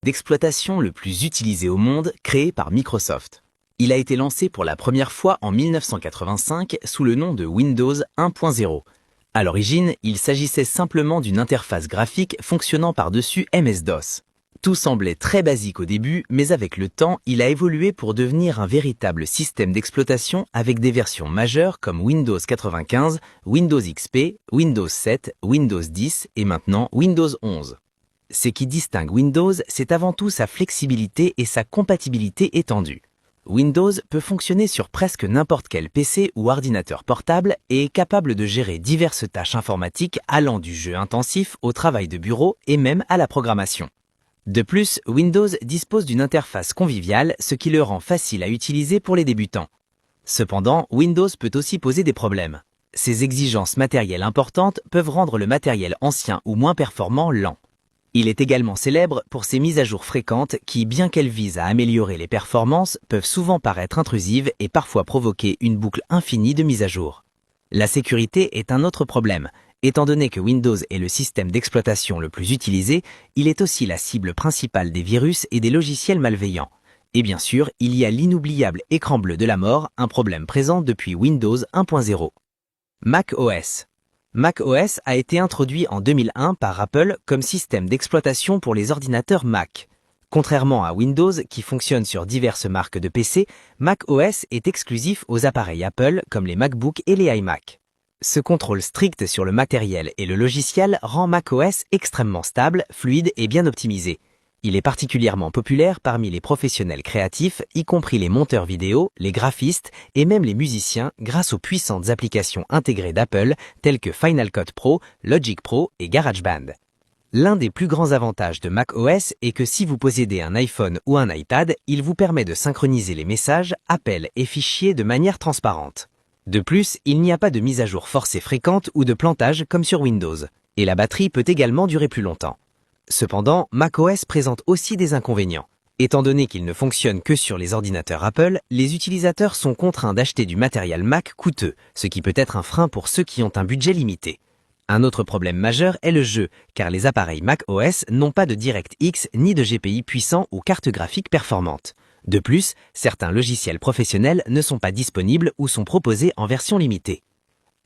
d'exploitation le plus utilisé au monde, créé par Microsoft. Il a été lancé pour la première fois en 1985 sous le nom de Windows 1.0. À l'origine, il s'agissait simplement d'une interface graphique fonctionnant par-dessus MS-DOS. Tout semblait très basique au début, mais avec le temps, il a évolué pour devenir un véritable système d'exploitation avec des versions majeures comme Windows 95, Windows XP, Windows 7, Windows 10 et maintenant Windows 11. Ce qui distingue Windows, c'est avant tout sa flexibilité et sa compatibilité étendue. Windows peut fonctionner sur presque n'importe quel PC ou ordinateur portable et est capable de gérer diverses tâches informatiques allant du jeu intensif au travail de bureau et même à la programmation. De plus, Windows dispose d'une interface conviviale, ce qui le rend facile à utiliser pour les débutants. Cependant, Windows peut aussi poser des problèmes. Ses exigences matérielles importantes peuvent rendre le matériel ancien ou moins performant lent. Il est également célèbre pour ses mises à jour fréquentes qui, bien qu'elles visent à améliorer les performances, peuvent souvent paraître intrusives et parfois provoquer une boucle infinie de mises à jour. La sécurité est un autre problème. Étant donné que Windows est le système d'exploitation le plus utilisé, il est aussi la cible principale des virus et des logiciels malveillants. Et bien sûr, il y a l'inoubliable écran bleu de la mort, un problème présent depuis Windows 1.0. Mac OS. Mac OS a été introduit en 2001 par Apple comme système d'exploitation pour les ordinateurs Mac. Contrairement à Windows, qui fonctionne sur diverses marques de PC, Mac OS est exclusif aux appareils Apple comme les MacBook et les iMac. Ce contrôle strict sur le matériel et le logiciel rend macOS extrêmement stable, fluide et bien optimisé. Il est particulièrement populaire parmi les professionnels créatifs, y compris les monteurs vidéo, les graphistes et même les musiciens grâce aux puissantes applications intégrées d'Apple telles que Final Cut Pro, Logic Pro et GarageBand. L'un des plus grands avantages de macOS est que si vous possédez un iPhone ou un iPad, il vous permet de synchroniser les messages, appels et fichiers de manière transparente. De plus, il n'y a pas de mise à jour forcée fréquente ou de plantage comme sur Windows, et la batterie peut également durer plus longtemps. Cependant, macOS présente aussi des inconvénients. Étant donné qu'il ne fonctionne que sur les ordinateurs Apple, les utilisateurs sont contraints d'acheter du matériel Mac coûteux, ce qui peut être un frein pour ceux qui ont un budget limité. Un autre problème majeur est le jeu, car les appareils macOS n'ont pas de DirectX ni de GPI puissant ou carte graphique performante. De plus, certains logiciels professionnels ne sont pas disponibles ou sont proposés en version limitée.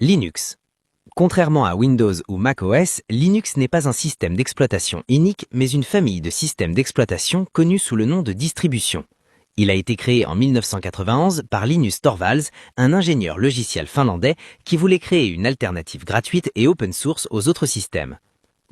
Linux. Contrairement à Windows ou macOS, Linux n'est pas un système d'exploitation unique, mais une famille de systèmes d'exploitation connus sous le nom de distribution. Il a été créé en 1991 par Linus Torvalds, un ingénieur logiciel finlandais qui voulait créer une alternative gratuite et open source aux autres systèmes.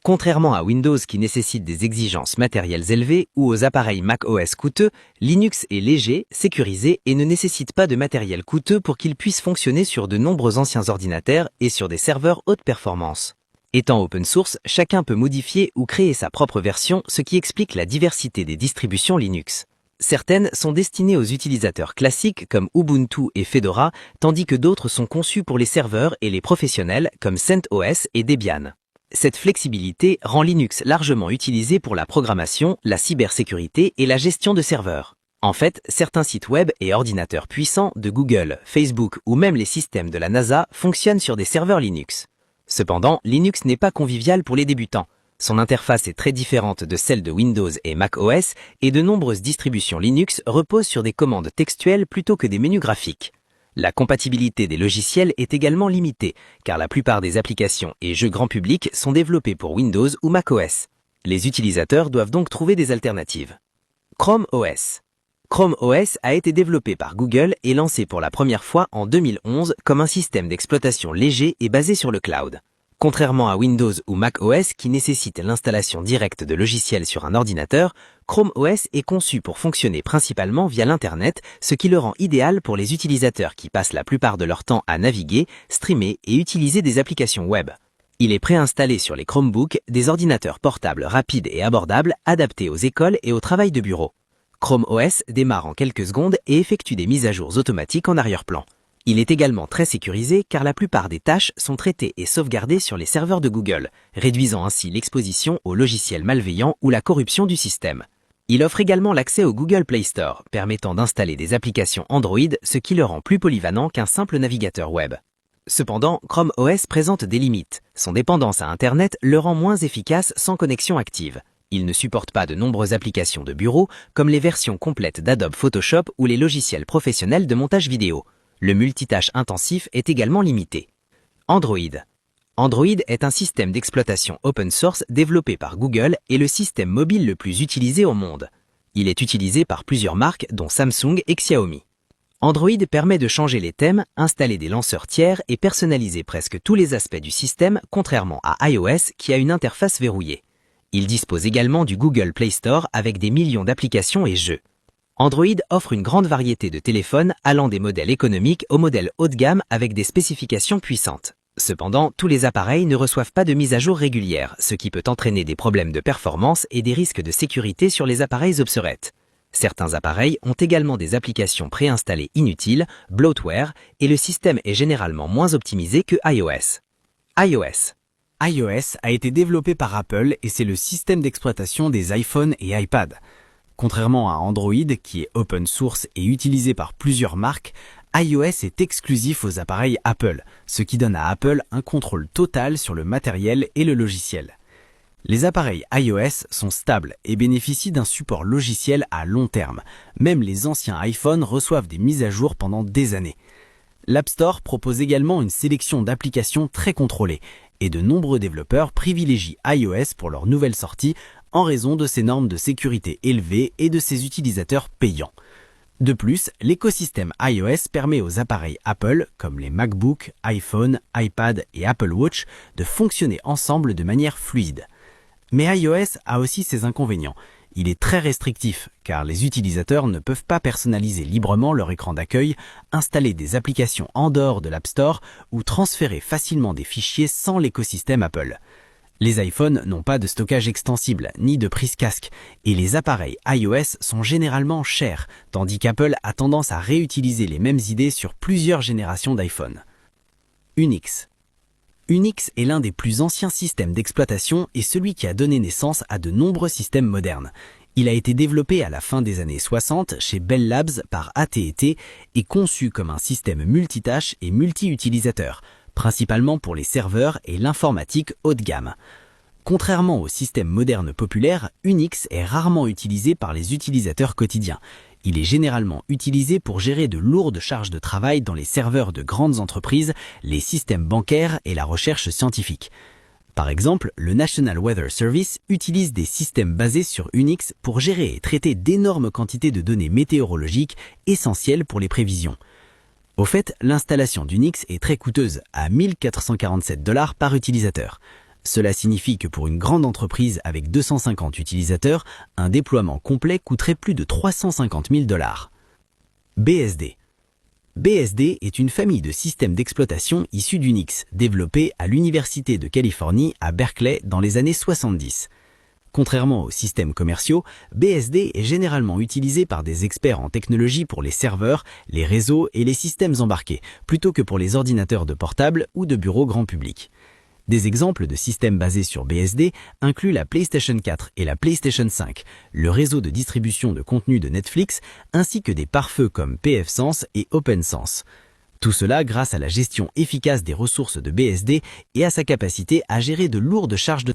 Contrairement à Windows qui nécessite des exigences matérielles élevées ou aux appareils macOS coûteux, Linux est léger, sécurisé et ne nécessite pas de matériel coûteux pour qu'il puisse fonctionner sur de nombreux anciens ordinateurs et sur des serveurs haute performance. Étant open source, chacun peut modifier ou créer sa propre version, ce qui explique la diversité des distributions Linux. Certaines sont destinées aux utilisateurs classiques comme Ubuntu et Fedora, tandis que d'autres sont conçues pour les serveurs et les professionnels comme CentOS et Debian. Cette flexibilité rend Linux largement utilisé pour la programmation, la cybersécurité et la gestion de serveurs. En fait, certains sites web et ordinateurs puissants de Google, Facebook ou même les systèmes de la NASA fonctionnent sur des serveurs Linux. Cependant, Linux n'est pas convivial pour les débutants. Son interface est très différente de celle de Windows et macOS et de nombreuses distributions Linux reposent sur des commandes textuelles plutôt que des menus graphiques. La compatibilité des logiciels est également limitée, car la plupart des applications et jeux grand public sont développés pour Windows ou macOS. Les utilisateurs doivent donc trouver des alternatives. Chrome OS. Chrome OS a été développé par Google et lancé pour la première fois en 2011 comme un système d'exploitation léger et basé sur le cloud. Contrairement à Windows ou macOS qui nécessitent l'installation directe de logiciels sur un ordinateur, Chrome OS est conçu pour fonctionner principalement via l'Internet, ce qui le rend idéal pour les utilisateurs qui passent la plupart de leur temps à naviguer, streamer et utiliser des applications web. Il est préinstallé sur les Chromebooks, des ordinateurs portables rapides et abordables adaptés aux écoles et au travail de bureau. Chrome OS démarre en quelques secondes et effectue des mises à jour automatiques en arrière-plan. Il est également très sécurisé car la plupart des tâches sont traitées et sauvegardées sur les serveurs de Google, réduisant ainsi l'exposition aux logiciels malveillants ou la corruption du système. Il offre également l'accès au Google Play Store, permettant d'installer des applications Android, ce qui le rend plus polyvalent qu'un simple navigateur web. Cependant, Chrome OS présente des limites. Son dépendance à Internet le rend moins efficace sans connexion active. Il ne supporte pas de nombreuses applications de bureau, comme les versions complètes d'Adobe Photoshop ou les logiciels professionnels de montage vidéo. Le multitâche intensif est également limité. Android. Android est un système d'exploitation open source développé par Google et le système mobile le plus utilisé au monde. Il est utilisé par plusieurs marques dont Samsung et Xiaomi. Android permet de changer les thèmes, installer des lanceurs tiers et personnaliser presque tous les aspects du système, contrairement à iOS qui a une interface verrouillée. Il dispose également du Google Play Store avec des millions d'applications et jeux. Android offre une grande variété de téléphones allant des modèles économiques aux modèles haut de gamme avec des spécifications puissantes. Cependant, tous les appareils ne reçoivent pas de mise à jour régulière, ce qui peut entraîner des problèmes de performance et des risques de sécurité sur les appareils obsolètes. Certains appareils ont également des applications préinstallées inutiles, bloatware, et le système est généralement moins optimisé que iOS. iOS a été développé par Apple et c'est le système d'exploitation des iPhones et iPad. Contrairement à Android, qui est open source et utilisé par plusieurs marques, iOS est exclusif aux appareils Apple, ce qui donne à Apple un contrôle total sur le matériel et le logiciel. Les appareils iOS sont stables et bénéficient d'un support logiciel à long terme. Même les anciens iPhones reçoivent des mises à jour pendant des années. L'App Store propose également une sélection d'applications très contrôlée et de nombreux développeurs privilégient iOS pour leurs nouvelles sorties en raison de ses normes de sécurité élevées et de ses utilisateurs payants. De plus, l'écosystème iOS permet aux appareils Apple, comme les MacBook, iPhone, iPad et Apple Watch, de fonctionner ensemble de manière fluide. Mais iOS a aussi ses inconvénients. Il est très restrictif, car les utilisateurs ne peuvent pas personnaliser librement leur écran d'accueil, installer des applications en dehors de l'App Store ou transférer facilement des fichiers sans l'écosystème Apple. Les iPhones n'ont pas de stockage extensible, ni de prise casque, et les appareils iOS sont généralement chers, tandis qu'Apple a tendance à réutiliser les mêmes idées sur plusieurs générations d'iPhone. Unix. Unix est l'un des plus anciens systèmes d'exploitation et celui qui a donné naissance à de nombreux systèmes modernes. Il a été développé à la fin des années 60 chez Bell Labs par AT&T et conçu comme un système multitâche et multi-utilisateur, principalement pour les serveurs et l'informatique haut de gamme. Contrairement aux systèmes modernes populaires, Unix est rarement utilisé par les utilisateurs quotidiens. Il est généralement utilisé pour gérer de lourdes charges de travail dans les serveurs de grandes entreprises, les systèmes bancaires et la recherche scientifique. Par exemple, le National Weather Service utilise des systèmes basés sur Unix pour gérer et traiter d'énormes quantités de données météorologiques essentielles pour les prévisions. Au fait, l'installation d'Unix est très coûteuse, à 1 447 $ par utilisateur. Cela signifie que pour une grande entreprise avec 250 utilisateurs, un déploiement complet coûterait plus de 350 000 $. BSD. BSD est une famille de systèmes d'exploitation issus d'Unix, développés à l'Université de Californie à Berkeley dans les années 70. Contrairement aux systèmes commerciaux, BSD est généralement utilisé par des experts en technologie pour les serveurs, les réseaux et les systèmes embarqués, plutôt que pour les ordinateurs de portable ou de bureau grand public. Des exemples de systèmes basés sur BSD incluent la PlayStation 4 et la PlayStation 5, le réseau de distribution de contenu de Netflix, ainsi que des pare-feux comme pfSense et OpenSense. Tout cela grâce à la gestion efficace des ressources de BSD et à sa capacité à gérer de lourdes charges de